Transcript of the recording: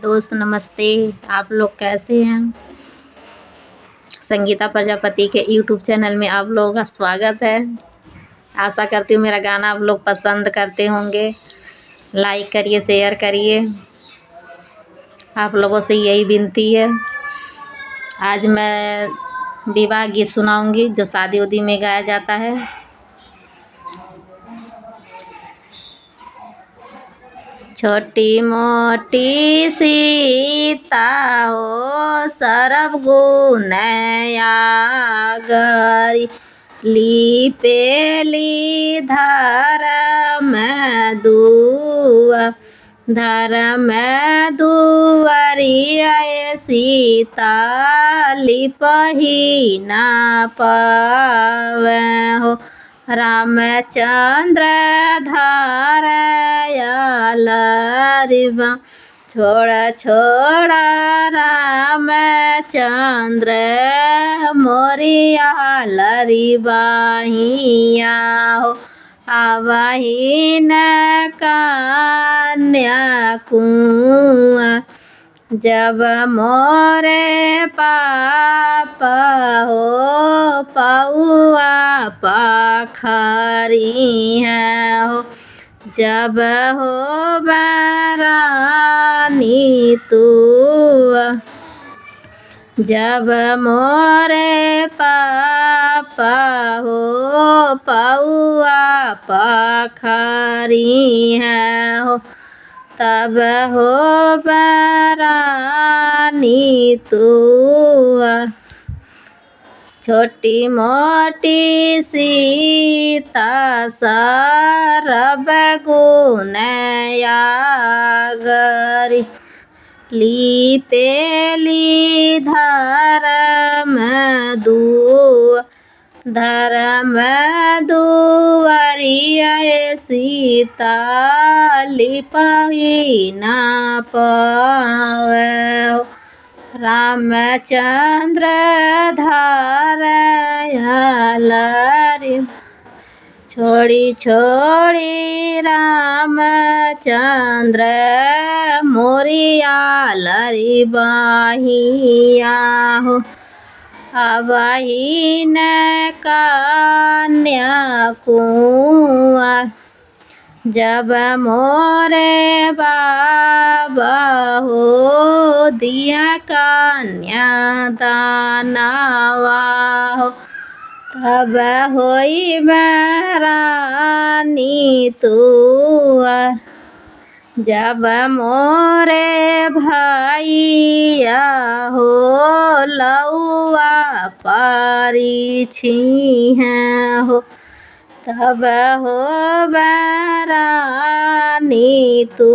दोस्त नमस्ते। आप लोग कैसे हैं? संगीता प्रजापति के यूट्यूब चैनल में आप लोगों का स्वागत है। आशा करती हूँ मेरा गाना आप लोग पसंद करते होंगे। लाइक करिए, शेयर करिए। आप लोगों से यही विनती है। आज मैं विवाह गीत सुनाऊंगी जो शादी उदी में गाया जाता है। छोटी मोटी सीता हो सर्व गुण आगरी, लीपेली धर्म दुआरिया सीता लिपही ना पावे हो। रामचंद्र धारयालरिबा छोड़ा छोड़ा रामचंद्र मोरिया लरिबाहिया हो। आवही न कन्या कुआं जब मोरे पापा हो पौआ पखरी है हो। जब हो बरानी तू जब मोरे पापा हो पौआ पखरी है हो। तब हो बरानी तू छोटी मोटी सीता सर्व गुण आगरी, लीपेली धर्म दुआरिया सीता लिपही ना पावे हो। रामचंद्र धारयालरि छोड़ी छोड़ी रामचंद्र मोरिया लरिबाहिया हो। आवही न कन्या कुआं जब मोरे बाबा हो दिया कन्या दानवा हो। तब होई बरानी तू जब मोरे भैया हो लौआ परिछी हैं हो। तब हो बरानी तू